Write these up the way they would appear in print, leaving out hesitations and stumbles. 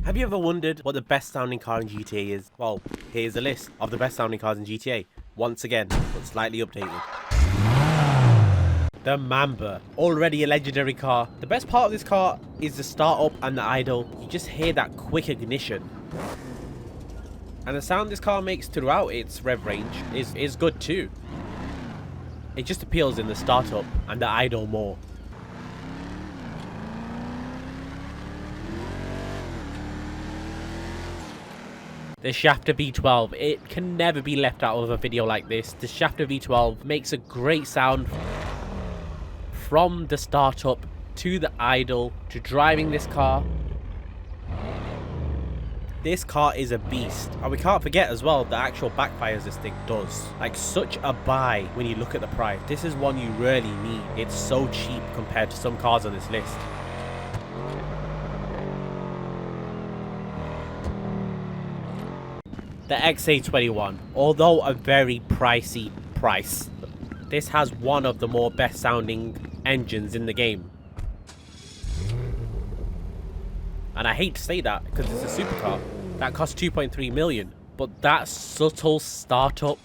Have you ever wondered what the best sounding car in GTA is? Well, here's a list of the best sounding cars in GTA. Once again, but slightly updated. The Mamba, already a legendary car. The best part of this car is the start up and the idle. You just hear that quick ignition. And the sound this car makes throughout its rev range is good too. It just appeals in the startup and the idle more. The Shafter V12, it can never be left out of a video like this. The Shafter V12 makes a great sound from the startup to the idle to driving this car. This car is a beast, and we can't forget as well the actual backfires this thing does. Like, such a buy when you look at the price. This is one you really need. It's so cheap compared to some cars on this list. The XA21, although a very pricey price, this has one of the more best sounding engines in the game. And I hate to say that because it's a supercar that costs 2.3 million, but that subtle startup,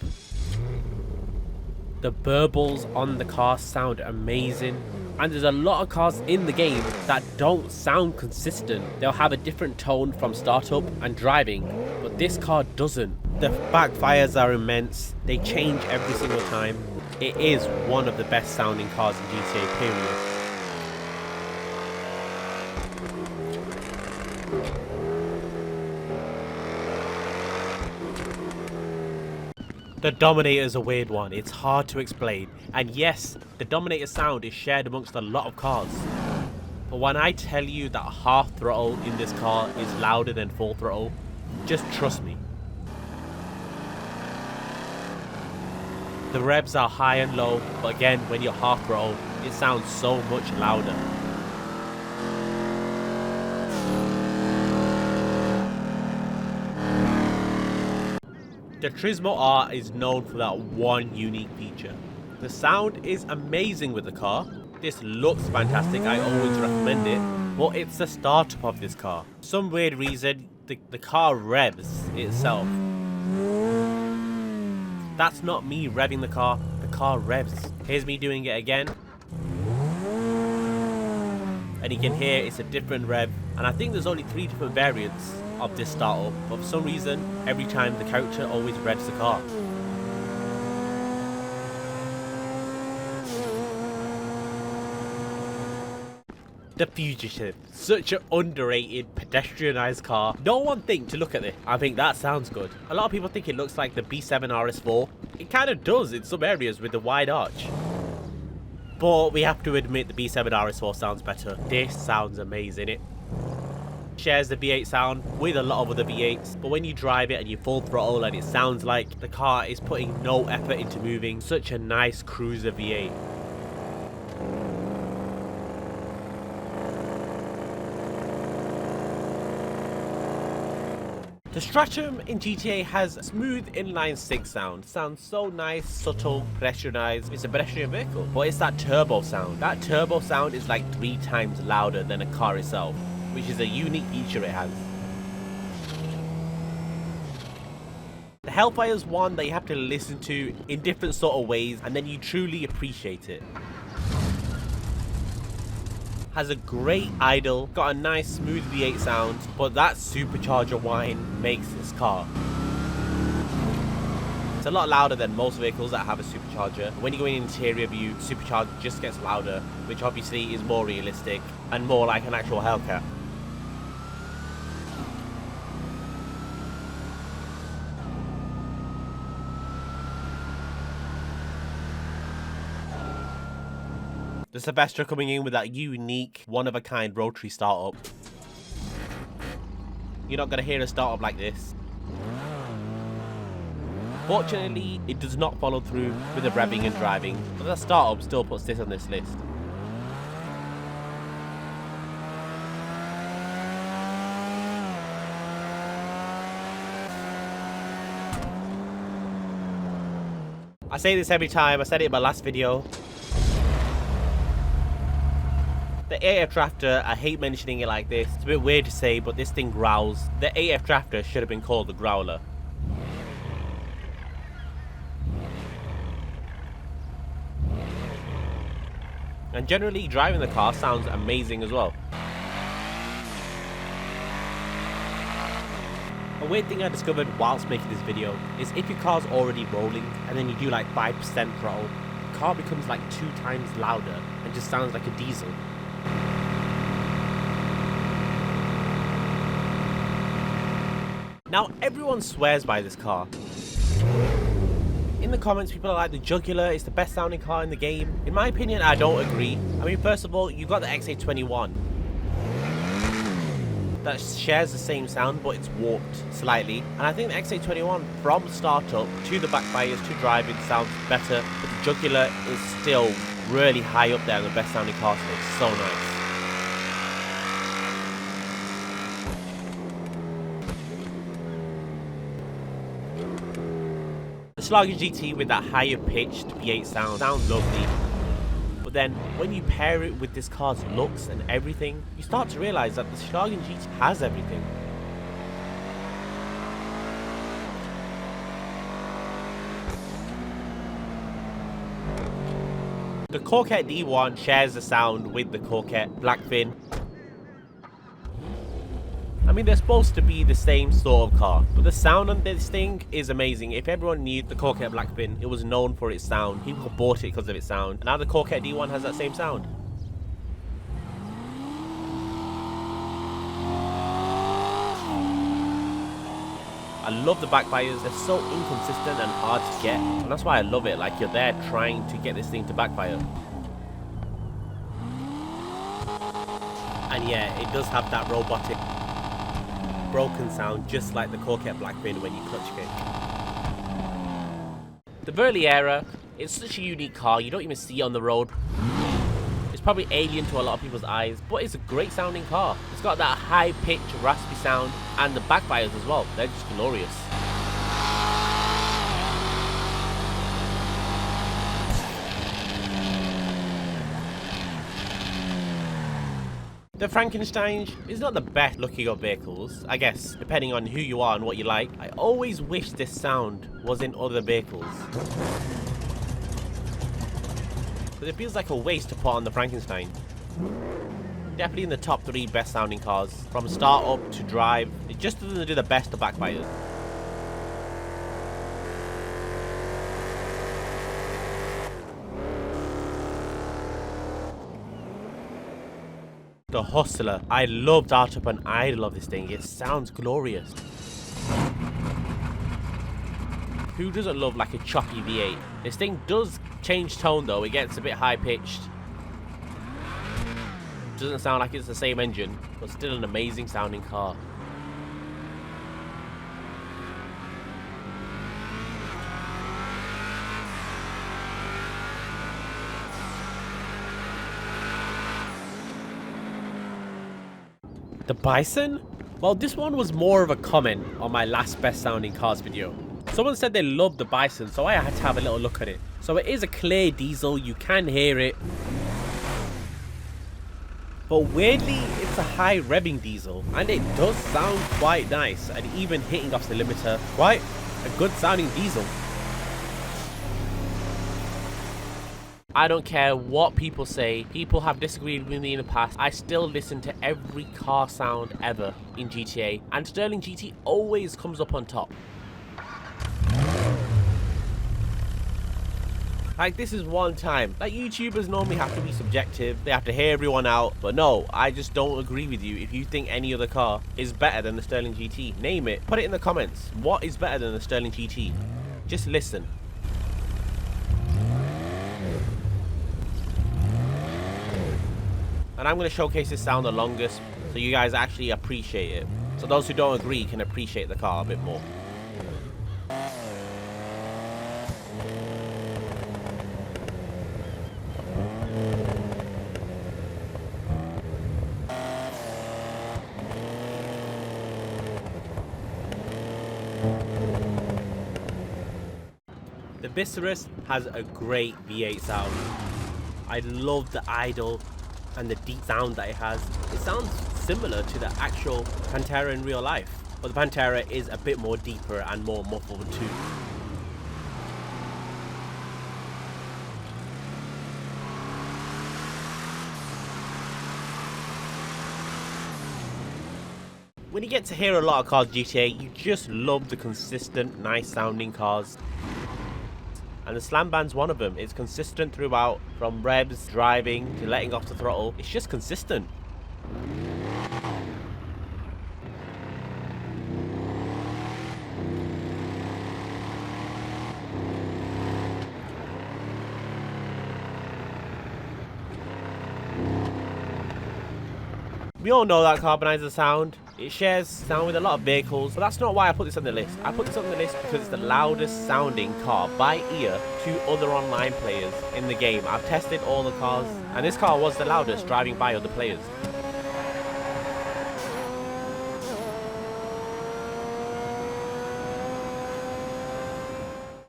the burbles on the car sound amazing. And there's a lot of cars in the game that don't sound consistent. They'll have a different tone from startup and driving, but this car doesn't. The backfires are immense. They change every single time. It is one of the best sounding cars in GTA, period. The Dominator is a weird one. It's hard to explain. And yes, the Dominator sound is shared amongst a lot of cars. But when I tell you that half throttle in this car is louder than full throttle, just trust me. The revs are high and low, but again, when you're half throttle, it sounds so much louder. The Turismo R is known for that one unique feature. The sound is amazing with the car. This looks fantastic, I always recommend it, but it's the startup of this car. For some weird reason, the car revs itself. That's not me revving the car revs. Here's me doing it again. And you can hear it's a different rev. And I think there's only 3 different variants of this startup, but for some reason, every time the character always revs the car. The Fugitive, such an underrated pedestrianised car. No one think to look at it, I think that sounds good. A lot of people think it looks like the B7 RS4. It kind of does in some areas with the wide arch. But we have to admit the B7 RS4 sounds better. This sounds amazing. It shares the V8 sound with a lot of other V8s, but when you drive it and you full throttle and it sounds like the car is putting no effort into moving. Such a nice cruiser V8. The Stratum in GTA has smooth inline 6 sound. Sounds so nice, subtle, pedestrianised. It's a pedestrian vehicle, but it's that turbo sound. That turbo sound is like 3 times louder than a car itself, which is a unique feature it has. The Hellfire is one that you have to listen to in different sort of ways, and then you truly appreciate it. Has a great idle, got a nice smooth V8 sound, but that supercharger whine makes this car. It's a lot louder than most vehicles that have a supercharger. When you go in interior view, supercharger just gets louder, which obviously is more realistic and more like an actual Hellcat. The Silvestre coming in with that unique, one-of-a-kind rotary startup. You're not going to hear a startup like this. Fortunately, it does not follow through with the revving and driving, but the startup still puts this on this list. I say this every time, I said it in my last video. The AF Drafter, I hate mentioning it like this. It's a bit weird to say, but this thing growls. The AF Drafter should have been called the Growler. And generally, driving the car sounds amazing as well. A weird thing I discovered whilst making this video is if your car's already rolling and then you do like 5% throttle, the car becomes like 2 times louder and just sounds like a diesel. Now everyone swears by this car. In the comments, people are like, the Jugular is the best sounding car in the game. In my opinion, I don't agree. I mean, first of all, you've got the XA21 that shares the same sound, but it's warped slightly. And I think the XA21 from startup to the backfires to driving sounds better, but the Jugular is still really high up there in the best sounding cars. So it's so nice. The Schlager GT with that higher pitched V8 sounds lovely. But then when you pair it with this car's looks and everything, you start to realize that the Schlager GT has everything. The Corvette D1 shares the sound with the Corvette Blackfin. I mean, they're supposed to be the same sort of car, but the sound on this thing is amazing. If everyone knew the Corvette Blackfin, it was known for its sound. People bought it because of its sound. And now the Corvette D1 has that same sound. I love the backfires. They're so inconsistent and hard to get. And that's why I love it. Like, you're there trying to get this thing to backfire. And yeah, it does have that robotic broken sound, just like the Corvette Blackfin when you clutch kick. The Burley Era, it's such a unique car, you don't even see it on the road. It's probably alien to a lot of people's eyes, but it's a great sounding car. It's got that high pitch, raspy sound, and the backfires as well. They're just glorious. The Frankenstein is not the best looking of vehicles, I guess, depending on who you are and what you like. I always wish this sound was in other vehicles, but it feels like a waste to put on the Frankenstein. Definitely in the top 3 best sounding cars, from start up to drive. It just doesn't do the best of backfires. The Hustler. I love Startup and I love this thing. It sounds glorious. Who doesn't love like a choppy V8? This thing does change tone though. It gets a bit high pitched. Doesn't sound like it's the same engine, but still an amazing sounding car. The Bison? Well, this one was more of a comment on my last best sounding cars video. Someone said they loved the Bison, so I had to have a little look at it. So it is a clear diesel, you can hear it. But weirdly, it's a high revving diesel, and it does sound quite nice, and even hitting off the limiter, quite a good sounding diesel. I don't care what people say. People have disagreed with me in the past. I still listen to every car sound ever in GTA, and Sterling GT always comes up on top. Like, this is one time. Like, YouTubers normally have to be subjective. They have to hear everyone out. But no, I just don't agree with you. If you think any other car is better than the Sterling GT, name it. Put it in the comments. What is better than the Sterling GT? Just listen. And I'm going to showcase this sound the longest so you guys actually appreciate it. So those who don't agree can appreciate the car a bit more. The Viscerus has a great V8 sound. I love the idle and the deep sound that it has. It sounds similar to the actual Pantera in real life, but the Pantera is a bit more deeper and more muffled too. When you get to hear a lot of cars GTA, you just love the consistent, nice sounding cars. And the Slam Band's one of them. It's consistent throughout, from revs, driving, to letting off the throttle. It's just consistent. We all know that carbonizer sound. It shares sound with a lot of vehicles, but that's not why I put this on the list. I put this on the list because it's the loudest sounding car by ear to other online players in the game. I've tested all the cars, and this car was the loudest driving by other players.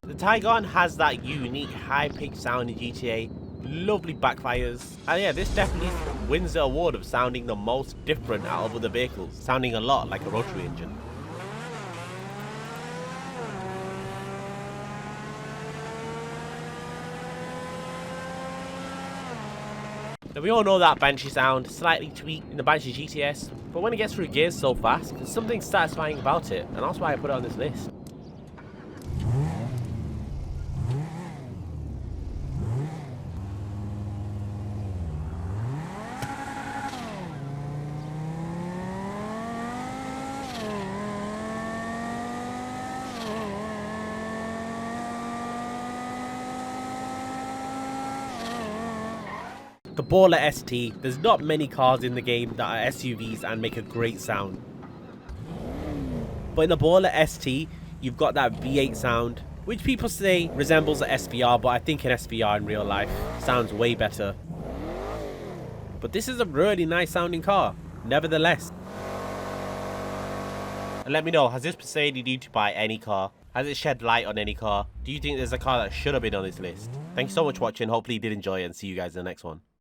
The Taycan has that unique high-pitched sound in GTA, lovely backfires, and yeah, this definitely wins the award of sounding the most different out of other vehicles, sounding a lot like a rotary engine. Now we all know that Banshee sound, slightly tweaked in the Banshee GTS, but when it gets through gears so fast, there's something satisfying about it, and that's why I put it on this list. The Baller ST, there's not many cars in the game that are SUVs and make a great sound. But in the Baller ST, you've got that V8 sound, which people say resembles an SVR, but I think an SVR in real life sounds way better. But this is a really nice sounding car, nevertheless. And let me know, has this persuaded you to buy any car? Has it shed light on any car? Do you think there's a car that should have been on this list? Thank you so much for watching, hopefully you did enjoy it, and see you guys in the next one.